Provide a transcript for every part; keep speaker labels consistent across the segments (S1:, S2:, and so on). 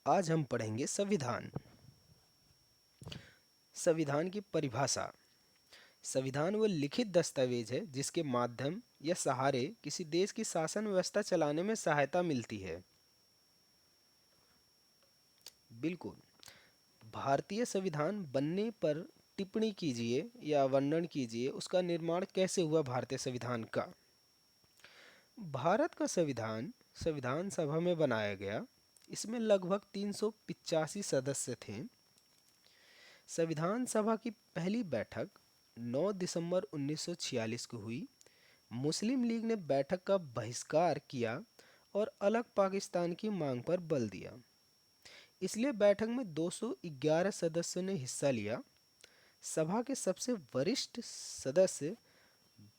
S1: आज हम पढ़ेंगे संविधान। संविधान की परिभाषा। संविधान वो लिखित दस्तावेज है जिसके माध्यम या सहारे किसी देश की शासन व्यवस्था चलाने में सहायता मिलती है। बिल्कुल। भारतीय संविधान बनने पर टिप्पणी कीजिए या वर्णन कीजिए उसका निर्माण कैसे हुआ भारतीय संविधान का। भारत का संविधान संविधान सभा में बनाया गया। इसमें लगभग 385 सदस्य थे। संविधान सभा की पहली बैठक 9 दिसंबर 1946 को हुई। मुस्लिम लीग ने बैठक का बहिष्कार किया और अलग पाकिस्तान की मांग पर बल दिया। इसलिए बैठक में 211 सदस्यों ने हिस्सा लिया। सभा के सबसे वरिष्ठ सदस्य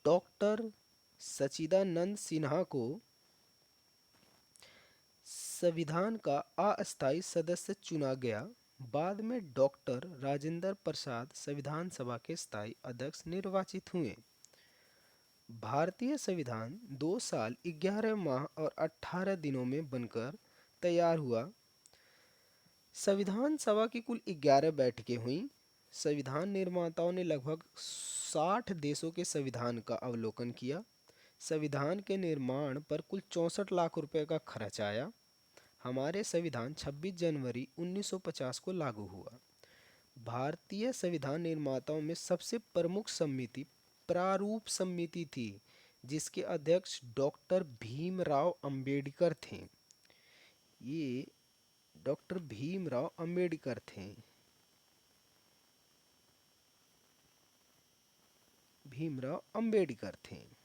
S1: डॉक्टर सच्चिदानंद सिन्हा को संविधान का अस्थायी सदस्य चुना गया। बाद में डॉक्टर राजेंद्र प्रसाद संविधान सभा के स्थायी अध्यक्ष निर्वाचित हुए। भारतीय संविधान 2 साल 11 माह और 18 दिनों में बनकर तैयार हुआ। संविधान सभा की कुल 11 बैठकें हुईं। संविधान निर्माताओं ने लगभग 60 देशों के संविधान का अवलोकन किया। संविधान के निर्माण पर कुल 64 लाख रुपए का खर्च आया। हमारे संविधान 26 जनवरी 1950 को लागू हुआ। भारतीय संविधान निर्माताओं में सबसे प्रमुख समिति प्रारूप समिति थी, जिसके अध्यक्ष डॉक्टर भीमराव अंबेडकर थे। ये डॉक्टर भीमराव अंबेडकर थे। भीमराव अंबेडकर थे।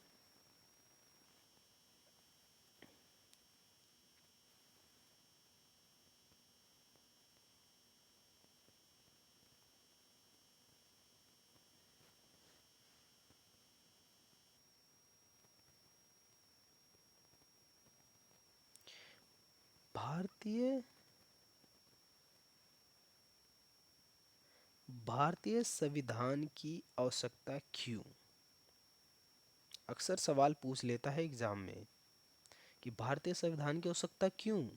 S1: भारतीय भारतीय संविधान की आवश्यकता क्यों? अक्सर सवाल पूछ लेता है एग्जाम में कि भारतीय संविधान की आवश्यकता क्यों।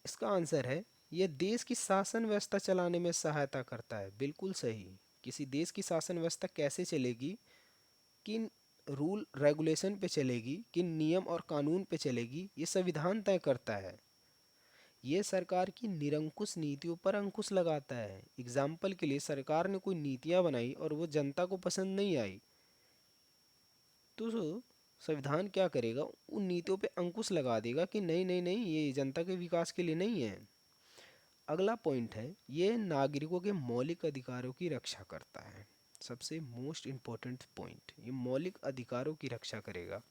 S1: इसका आंसर है यह देश की शासन व्यवस्था चलाने में सहायता करता है। बिल्कुल सही। किसी देश की शासन व्यवस्था कैसे चलेगी, किन रूल रेगुलेशन पे चलेगी, किन नियम और कानून पे चलेगी, ये संविधान तय करता है। ये सरकार की निरंकुश नीतियों पर अंकुश लगाता है। एग्जाम्पल के लिए सरकार ने कोई नीतियां बनाई और वो जनता को पसंद नहीं आई, तो संविधान क्या करेगा, उन नीतियों पे अंकुश लगा देगा कि नहीं नहीं नहीं, ये जनता के विकास के लिए नहीं है। अगला पॉइंट है, ये नागरिकों के मौलिक अधिकारों की रक्षा करता है। सबसे मोस्ट इम्पोर्टेंट पॉइंट, ये मौलिक अधिकारों की रक्षा करेगा।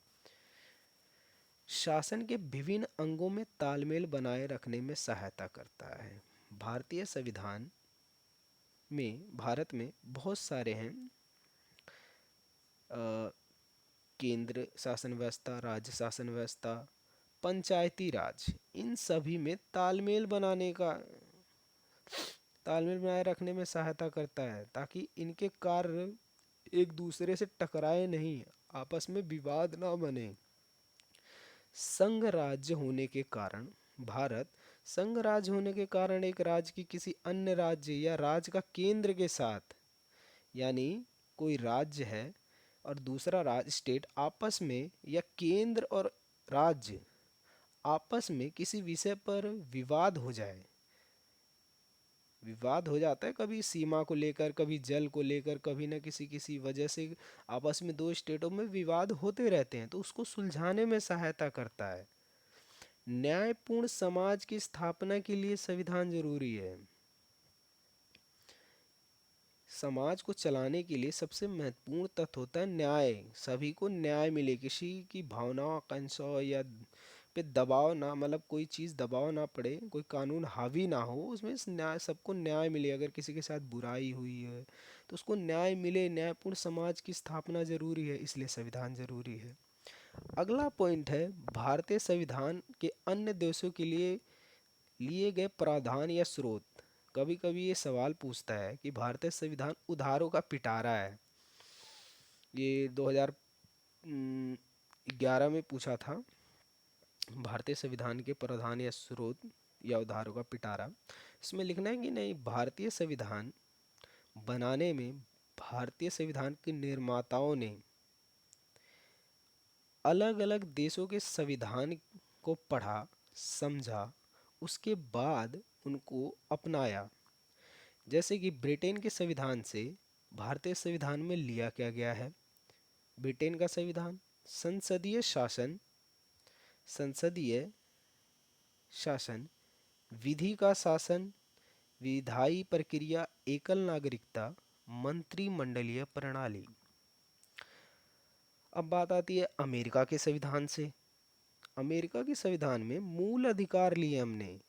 S1: शासन के विभिन्न अंगों में तालमेल बनाए रखने में सहायता करता है। भारतीय संविधान में भारत में बहुत सारे हैं, केंद्र शासन व्यवस्था, राज्य शासन व्यवस्था, पंचायती राज। इन सभी में तालमेल बनाए रखने में सहायता करता है ताकि इनके कार्य एक दूसरे से टकराए नहीं, आपस में विवाद ना बने। संघ राज्य होने के कारण भारत संघ राज्य होने के कारण एक राज्य की किसी अन्य राज्य या राज्य का केंद्र के साथ, यानी कोई राज्य है और दूसरा राज्य स्टेट आपस में, या केंद्र और राज्य आपस में किसी विषय पर विवाद हो जाता है, कभी सीमा को लेकर, कभी जल को लेकर, कभी न किसी किसी वजह से आपस में दो स्टेटों में विवाद होते रहते हैं, तो उसको सुलझाने में सहायता करता है। न्यायपूर्ण समाज की स्थापना के लिए संविधान जरूरी है। समाज को चलाने के लिए सबसे महत्वपूर्ण तत्व होता है न्याय। सभी को न्याय मिले, किसी की भावनाओं, आकांक्षाओं या पे दबाव ना, मतलब कोई चीज़ दबाव ना पड़े, कोई कानून हावी ना हो, उसमें न्याय, सबको न्याय मिले। अगर किसी के साथ बुराई हुई है तो उसको न्याय मिले। न्यायपूर्ण समाज की स्थापना जरूरी है, इसलिए संविधान जरूरी है। अगला पॉइंट है, भारतीय संविधान के अन्य देशों के लिए लिए गए प्रावधान या स्रोत। कभी कभी ये सवाल पूछता है कि भारतीय संविधान उधारों का पिटारा है। ये 2011 में पूछा था। भारतीय संविधान के प्रावधान या स्रोत या उधारों का पिटारा। इसमें लिखना है कि नहीं, भारतीय संविधान बनाने में भारतीय संविधान के निर्माताओं ने अलग अलग देशों के संविधान को पढ़ा, समझा, उसके बाद उनको अपनाया। जैसे कि ब्रिटेन के संविधान से भारतीय संविधान में लिया क्या गया है। ब्रिटेन का संविधान संसदीय शासन, विधि का शासन, विधायी प्रक्रिया, एकल नागरिकता, मंत्रिमंडलीय प्रणाली। अब बात आती है अमेरिका के संविधान से। अमेरिका के संविधान में मूल अधिकार लिए हमने,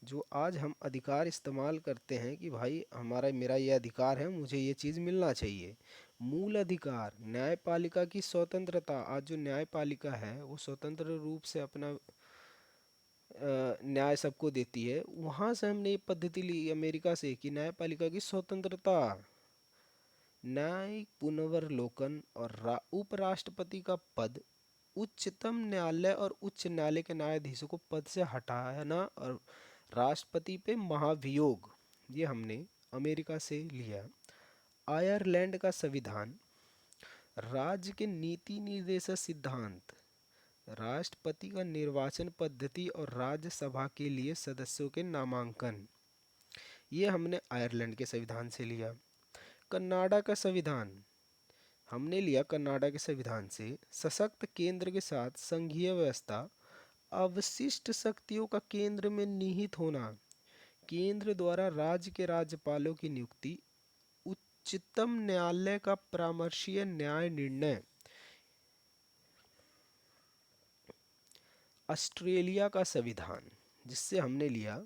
S1: जो आज हम अधिकार इस्तेमाल करते हैं कि भाई हमारा मेरा ये अधिकार है, मुझे ये चीज़ मिलना चाहिए। मूल अधिकार, न्यायपालिका की स्वतंत्रता। आज जो न्यायपालिका है वो स्वतंत्र रूप से अपना न्याय सबको देती है। वहाँ से हमने ये पद्धति ली अमेरिका से कि न्यायपालिका की स्वतंत्रता, न्यायिक पुनर्वलोकन और उपराष्ट्रपति का पद, उच्चतम न्यायालय और उच्च न्यायालय के न्यायाधीशों को पद से हटाना और राष्ट्रपति पे महाभियोग, ये हमने अमेरिका से लिया। आयरलैंड का संविधान, राज्य के नीति निर्देशक सिद्धांत, राष्ट्रपति का निर्वाचन पद्धति और राज्यसभा के लिए सदस्यों के नामांकन, ये हमने आयरलैंड के संविधान से लिया। कनाडा का संविधान हमने लिया कनाडा के संविधान से। सशक्त केंद्र के साथ संघीय व्यवस्था, अवशिष्ट शक्तियों का केंद्र में निहित होना, केंद्र द्वारा राज्य के राज्यपालों की नियुक्ति, उच्चतम न्यायालय का परामर्शीय न्याय निर्णय। ऑस्ट्रेलिया का संविधान जिससे हमने लिया,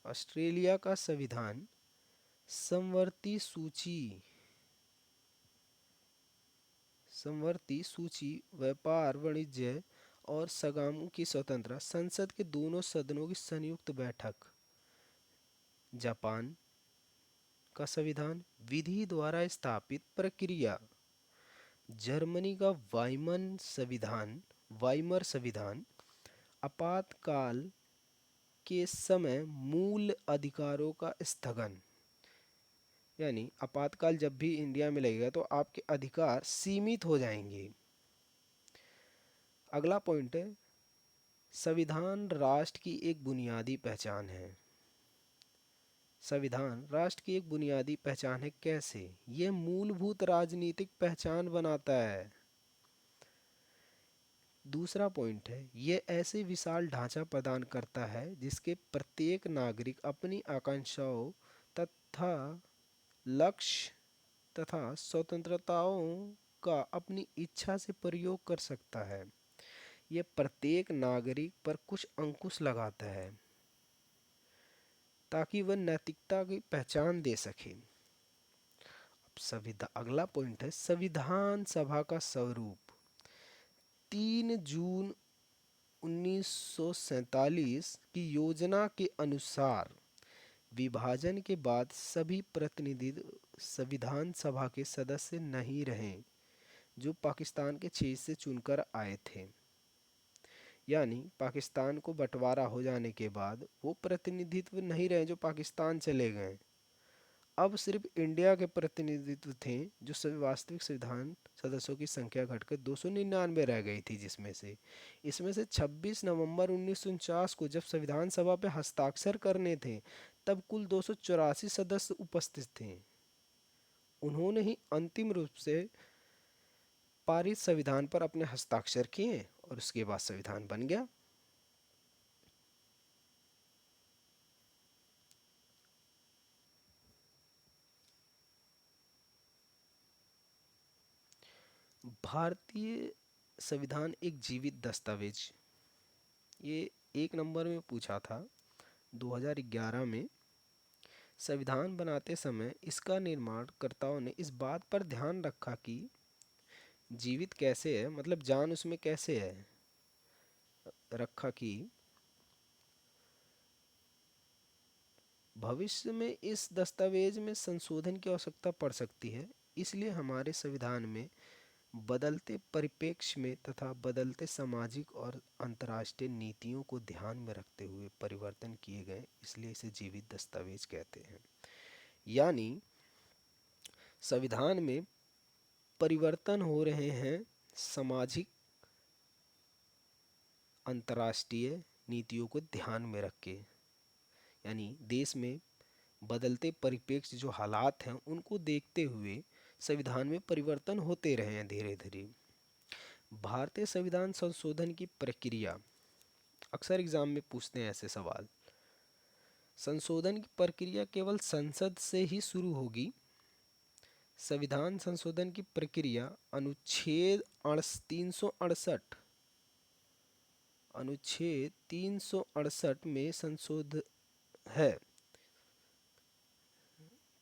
S1: ऑस्ट्रेलिया का संविधान समवर्ती सूची, व्यापार, वाणिज्य और सगामों की स्वतंत्रता, संसद के दोनों सदनों की संयुक्त बैठक। जापान का संविधान, विधि द्वारा स्थापित प्रक्रिया। जर्मनी का वाइमर संविधान, आपातकाल के समय मूल अधिकारों का स्थगन, यानी आपातकाल जब भी इंडिया में लगेगा तो आपके अधिकार सीमित हो जाएंगे। अगला पॉइंट है, संविधान राष्ट्र की एक बुनियादी पहचान है। संविधान राष्ट्र की एक बुनियादी पहचान है। कैसे? यह मूलभूत राजनीतिक पहचान बनाता है। दूसरा पॉइंट है, यह ऐसे विशाल ढांचा प्रदान करता है जिसके प्रत्येक नागरिक अपनी आकांक्षाओं तथा लक्ष्य तथा स्वतंत्रताओं का अपनी इच्छा से प्रयोग कर सकता है। यह प्रत्येक नागरिक पर कुछ अंकुश लगाता है ताकि वह नैतिकता की पहचान दे सके। अब अगला पॉइंट है, संविधान सभा का स्वरूप। 3 जून 1947 की योजना के अनुसार विभाजन के बाद सभी प्रतिनिधि संविधान सभा के सदस्य नहीं रहे जो पाकिस्तान के क्षेत्र से चुनकर आए थे। यानी पाकिस्तान को बंटवारा हो जाने के बाद वो प्रतिनिधित्व नहीं रहे जो पाकिस्तान चले गए। अब सिर्फ इंडिया के प्रतिनिधित्व थे, जो वास्तविक संविधान सदस्यों की संख्या घटकर 299 रह गई थी, इसमें से 26 नवंबर 1949 को जब संविधान सभा पे हस्ताक्षर करने थे तब कुल 284 सदस्य उपस्थित थे। उन्होंने ही अंतिम रूप से पारित संविधान पर अपने हस्ताक्षर किए और उसके बाद संविधान बन गया। भारतीय संविधान एक जीवित दस्तावेज, ये 1 नंबर में पूछा था 2011 में। संविधान बनाते समय इसका निर्माणकर्ताओं ने इस बात पर ध्यान रखा कि जीवित कैसे है, मतलब जान उसमें कैसे है, रखा कि भविष्य में इस दस्तावेज में संशोधन की आवश्यकता पड़ सकती है। इसलिए हमारे संविधान में बदलते परिप्रेक्ष्य में तथा बदलते सामाजिक और अंतर्राष्ट्रीय नीतियों को ध्यान में रखते हुए परिवर्तन किए गए, इसलिए इसे जीवित दस्तावेज कहते हैं। यानी संविधान में परिवर्तन हो रहे हैं सामाजिक अंतर्राष्ट्रीय नीतियों को ध्यान में रख के, यानी देश में बदलते परिप्रेक्ष्य जो हालात हैं उनको देखते हुए संविधान में परिवर्तन होते रहे हैं धीरे धीरे। भारतीय संविधान संशोधन की प्रक्रिया, अक्सर एग्जाम में पूछते हैं ऐसे सवाल। संशोधन की प्रक्रिया केवल संसद से ही शुरू होगी। संविधान संशोधन की प्रक्रिया अनुच्छेद 368 अनुच्छेद 368 में संशोध है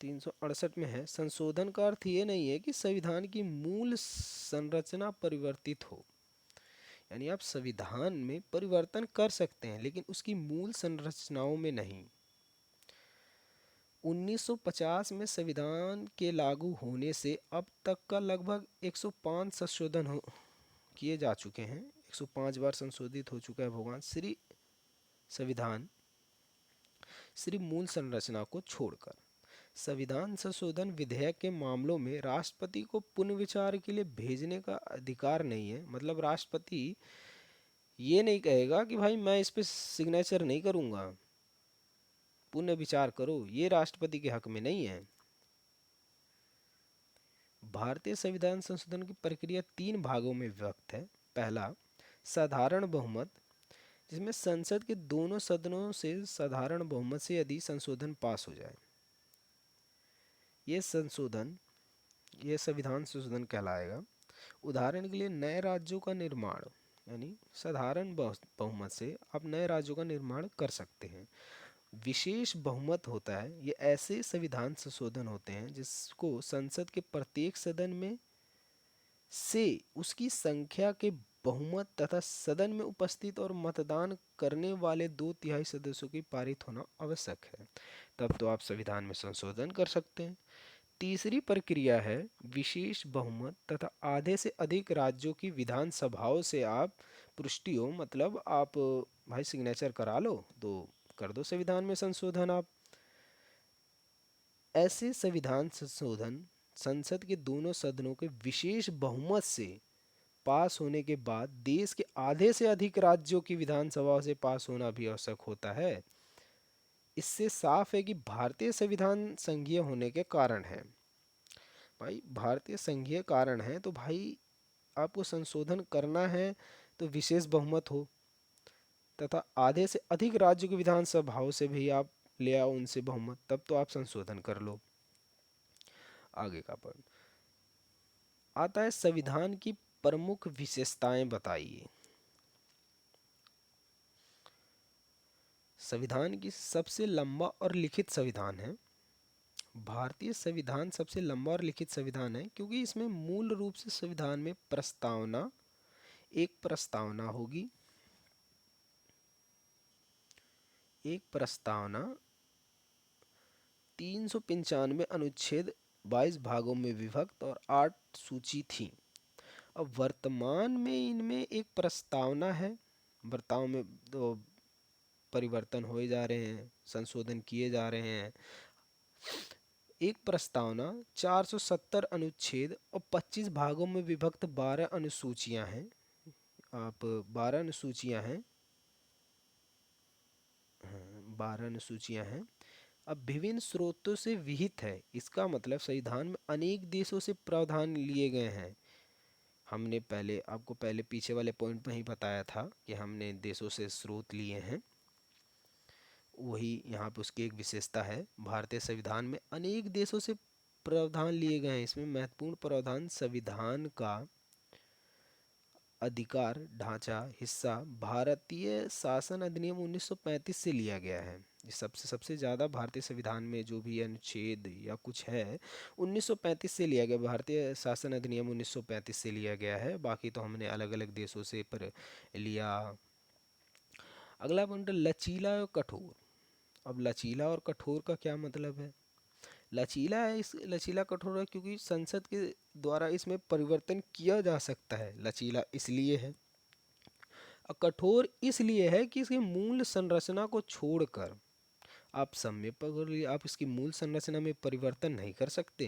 S1: 368 में है। संशोधन का अर्थ ये नहीं है कि संविधान की मूल संरचना परिवर्तित हो, यानी आप संविधान में परिवर्तन कर सकते हैं लेकिन उसकी मूल संरचनाओं में नहीं। 1950 में संविधान के लागू होने से अब तक का लगभग 105 संशोधन किए जा चुके हैं। 105 बार संशोधित हो चुका है भगवान श्री संविधान श्री मूल संरचना को छोड़कर। संविधान संशोधन विधेयक के मामलों में राष्ट्रपति को पुनर्विचार के लिए भेजने का अधिकार नहीं है। मतलब राष्ट्रपति ये नहीं कहेगा कि भाई मैं इस पे सिग्नेचर नहीं करूंगा, पुनर्विचार करो, ये राष्ट्रपति के हक में नहीं है। भारतीय संविधान संशोधन की प्रक्रिया 3 भागों में विभक्त है। पहला, साधारण बहुमत, जिसमें संसद के दोनों सदनों से साधारण बहुमत से यदि संशोधन पास हो जाए, ये संविधान संशोधन कहलाएगा। उदाहरण के लिए नए राज्यों का निर्माण, यानी साधारण बहुमत से आप नए राज्यों का निर्माण कर सकते हैं। विशेष बहुमत होता है, ये ऐसे संविधान संशोधन होते हैं जिसको संसद के प्रत्येक सदन में से उसकी संख्या के बहुमत तथा सदन में उपस्थित और मतदान करने वाले 2/3 सदस्यों की पारित होना आवश्यक है, तब तो आप संविधान में संशोधन कर सकते हैं। तीसरी प्रक्रिया है विशेष बहुमत तथा आधे से अधिक राज्यों की विधानसभाओं से आप पुष्टि हो, मतलब आप भाई सिग्नेचर करा लो तो कर दो संविधान में संशोधन आप। ऐसे संविधान संशोधन संसद के दोनों सदनों के विशेष बहुमत से पास होने के बाद देश के आधे से अधिक राज्यों की विधानसभाओं से पास होना भी आवश्यक होता है। इससे साफ है कि भारतीय संविधान संघीय होने के कारण है। भाई भारतीय संघीय कारण है तो भाई आपको संशोधन करना है तो विशेष बहुमत हो तथा आधे से अधिक राज्यों की विधानसभाओं से भी आप ले आओ उनसे बहुमत, तब तो आप संशोधन कर लो। आगे का पढ़ आता है संविधान की प्रमुख विशेषताएं बताइए। संविधान की सबसे लंबा और लिखित संविधान है। भारतीय संविधान सबसे लंबा और लिखित संविधान है क्योंकि इसमें मूल रूप से संविधान में एक प्रस्तावना 395 अनुच्छेद 22 भागों में विभक्त और 8 सूची थी। अब वर्तमान में इनमें एक प्रस्तावना है, वर्ताव में तो परिवर्तन हुए जा रहे हैं, संशोधन किए जा रहे हैं। एक प्रस्तावना 470 अनुच्छेद और 25 भागों में विभक्त 12 अनुसूचियां हैं। आप 12 अनुसूचियां हैं, 12 अनुसूचियां हैं। अब विभिन्न स्रोतों से विहित है, इसका मतलब संविधान में अनेक देशों से प्रावधान लिए गए हैं। हमने आपको पहले पीछे वाले पॉइंट में ही बताया था कि हमने देशों से स्रोत लिए हैं, वही यहाँ पे उसकी एक विशेषता है। भारतीय संविधान में अनेक देशों से प्रावधान लिए गए हैं। इसमें महत्वपूर्ण प्रावधान संविधान का अधिकार ढांचा हिस्सा भारतीय शासन अधिनियम 1935 से लिया गया है। सबसे ज़्यादा भारतीय संविधान में जो भी अनुच्छेद या कुछ है 1935 से लिया गया, भारतीय शासन अधिनियम 1935 से लिया गया है। बाकी तो हमने अलग अलग देशों से पर लिया। अगला पॉइंट लचीला और कठोर। अब लचीला और कठोर का क्या मतलब है? लचीला है, इस लचीला कठोर है क्योंकि संसद के द्वारा इसमें परिवर्तन किया जा सकता है। लचीला इसलिए है और कठोर इसलिए है कि इसकी मूल संरचना को छोड़कर आप समय पकड़ लिए, आप इसकी मूल संरचना में परिवर्तन नहीं कर सकते,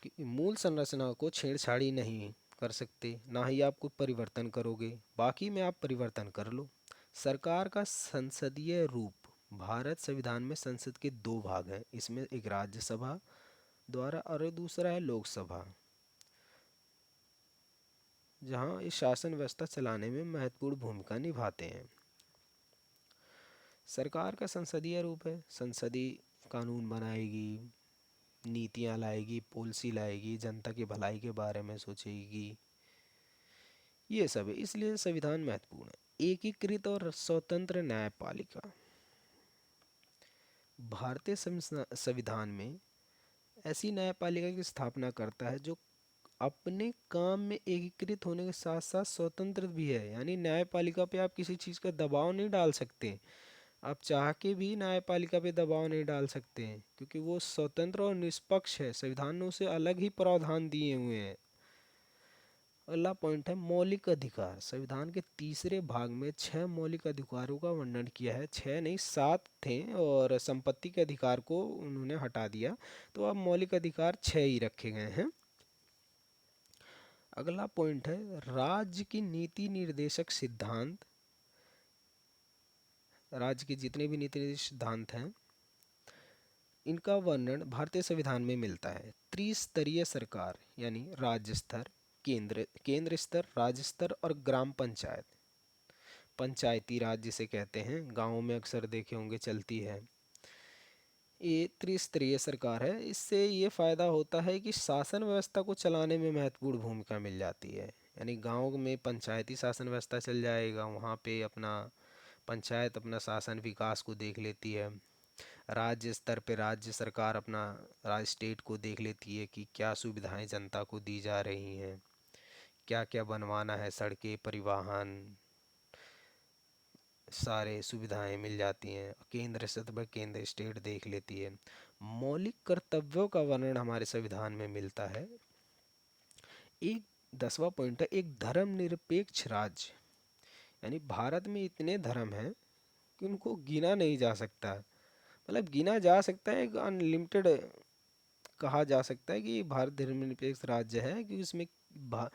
S1: कि मूल संरचना को छेड़छाड़ी नहीं कर सकते, ना ही आप कोई परिवर्तन करोगे, बाकी में आप परिवर्तन कर लो। सरकार का संसदीय रूप। भारत संविधान में संसद के दो भाग हैं, इसमें एक राज्यसभा द्वारा और दूसरा है लोकसभा, जहां इस शासन व्यवस्था चलाने में महत्वपूर्ण भूमिका निभाते हैं। सरकार का संसदीय रूप है, संसदीय कानून बनाएगी, नीतियां लाएगी, पॉलिसी लाएगी, जनता की भलाई के बारे में सोचेगी, ये सब है, इसलिए संविधान महत्वपूर्ण है। एकीकृत और स्वतंत्र न्यायपालिका। भारतीय संविधान में ऐसी न्यायपालिका की स्थापना करता है जो अपने काम में एकीकृत होने के साथ साथ स्वतंत्र भी है, यानी न्यायपालिका पे आप किसी चीज़ का दबाव नहीं डाल सकते, आप चाह के भी न्यायपालिका पे दबाव नहीं डाल सकते हैं क्योंकि वो स्वतंत्र और निष्पक्ष है, संविधान ने उसे अलग ही प्रावधान दिए हुए हैं। अगला पॉइंट है मौलिक अधिकार। संविधान के तीसरे भाग में 6 मौलिक अधिकारों का वर्णन किया है, 6 नहीं 7 थे और संपत्ति के अधिकार को उन्होंने हटा दिया, तो अब मौलिक अधिकार 6 ही रखे गए हैं। अगला पॉइंट है राज्य की नीति निर्देशक सिद्धांत। राज्य के जितने भी नीति निर्देशक सिद्धांत हैं इनका वर्णन भारतीय संविधान में मिलता है। त्रिस्तरीय सरकार यानी राज्य स्तर, केंद्र स्तर, राज्य स्तर और ग्राम पंचायत, पंचायती राज जिसे कहते हैं, गांवों में अक्सर देखे होंगे चलती है। ये त्रिस्तरीय सरकार है, इससे ये फायदा होता है कि शासन व्यवस्था को चलाने में महत्वपूर्ण भूमिका मिल जाती है, यानी गांव में पंचायती शासन व्यवस्था चल जाएगा, वहाँ पे अपना पंचायत अपना शासन विकास को देख लेती है। राज्य स्तर पे राज्य सरकार अपना राज्य स्टेट को देख लेती है कि क्या सुविधाएं जनता को दी जा रही हैं, क्या क्या बनवाना है, सड़कें, परिवहन, सारे सुविधाएं मिल जाती हैं। केंद्र स्तर पर केंद्र स्टेट देख लेती है। मौलिक कर्तव्यों का वर्णन हमारे संविधान में मिलता है। एक 10वां पॉइंट है एक धर्मनिरपेक्ष राज्य, यानी भारत में इतने धर्म हैं कि उनको गिना नहीं जा सकता, मतलब गिना जा सकता है, अनलिमिटेड कहा जा सकता है कि भारत धर्मनिरपेक्ष राज्य है कि उसमें भा,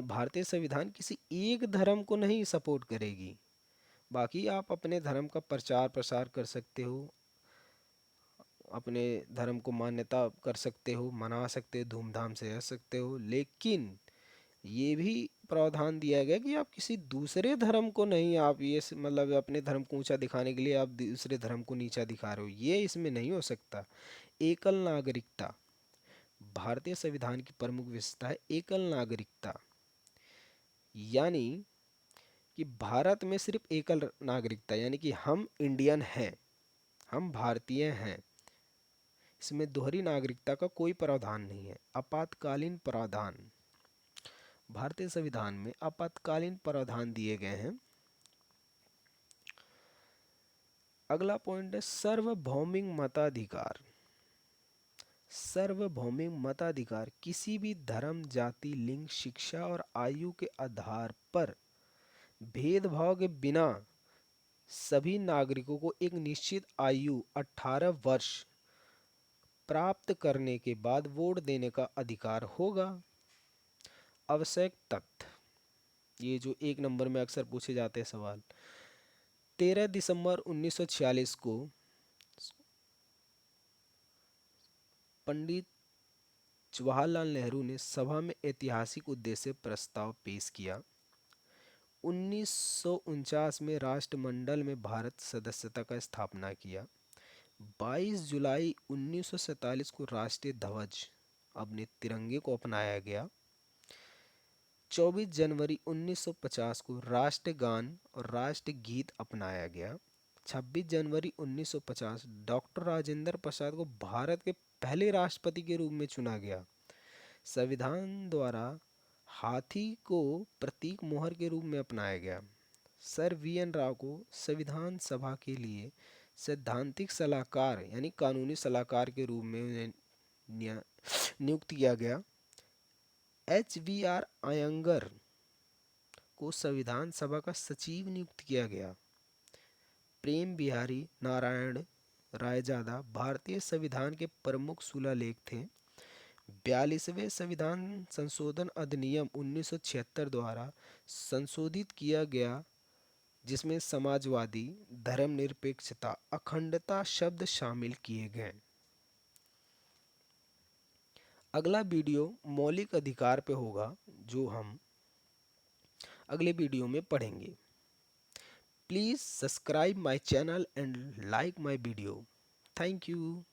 S1: भारतीय संविधान किसी एक धर्म को नहीं सपोर्ट करेगी, बाकी आप अपने धर्म का प्रचार प्रसार कर सकते हो, अपने धर्म को मान्यता कर सकते हो, मना सकते हो, धूमधाम से रह सकते हो, लेकिन ये भी प्रावधान दिया गया कि आप किसी दूसरे धर्म को नहीं, आप ये मतलब अपने धर्म को ऊंचा दिखाने के लिए आप दूसरे धर्म को नीचा दिखा रहे हो, ये इसमें नहीं हो सकता। एकल नागरिकता। भारतीय संविधान की प्रमुख विशेषता है एकल नागरिकता, यानी कि भारत में सिर्फ एकल नागरिकता, यानी कि हम इंडियन हैं, हम भारतीय हैं, इसमें दोहरी नागरिकता का कोई प्रावधान नहीं है। आपातकालीन प्रावधान। भारतीय संविधान में आपातकालीन प्रावधान दिए गए हैं। अगला पॉइंट है सार्वभौमिक मताधिकार। सार्वभौमिक मताधिकार किसी भी धर्म, जाति, लिंग, शिक्षा और आयु के आधार पर भेदभाव के बिना सभी नागरिकों को एक निश्चित आयु 18 वर्ष प्राप्त करने के बाद वोट देने का अधिकार होगा। आवश्यक तथ्य, ये जो 1 नंबर में अक्सर पूछे जाते हैं सवाल। 13 दिसंबर 1946 को पंडित जवाहरलाल नेहरू ने सभा में ऐतिहासिक उद्देश्य प्रस्ताव पेश किया। 1949 में राष्ट्रमंडल में भारत सदस्यता का स्थापना किया। 22 जुलाई 1947 को राष्ट्रीय ध्वज अपने तिरंगे को अपनाया गया। 24 जनवरी 1950 को राष्ट्रगान और राष्ट्रगीत अपनाया गया। 26 जनवरी 1950 डॉक्टर राजेंद्र प्रसाद को भारत के पहले राष्ट्रपति के रूप में चुना गया। संविधान द्वारा हाथी को प्रतीक मोहर के रूप में अपनाया गया। सर वी एन राव को संविधान सभा के लिए सैद्धांतिक सलाहकार यानी कानूनी सलाहकार के रूप में उन्हें नियुक्त किया गया। HVR अयंगर को संविधान सभा का सचिव नियुक्त किया गया। प्रेम बिहारी नारायण रायजादा भारतीय संविधान के प्रमुख शिलालेख थे। 42वें संविधान संशोधन अधिनियम 1976 द्वारा संशोधित किया गया, जिसमें समाजवादी, धर्मनिरपेक्षता, अखंडता शब्द शामिल किए गए। अगला वीडियो मौलिक अधिकार पे होगा, जो हम अगले वीडियो में पढ़ेंगे। Please subscribe my channel and like my video. Thank you.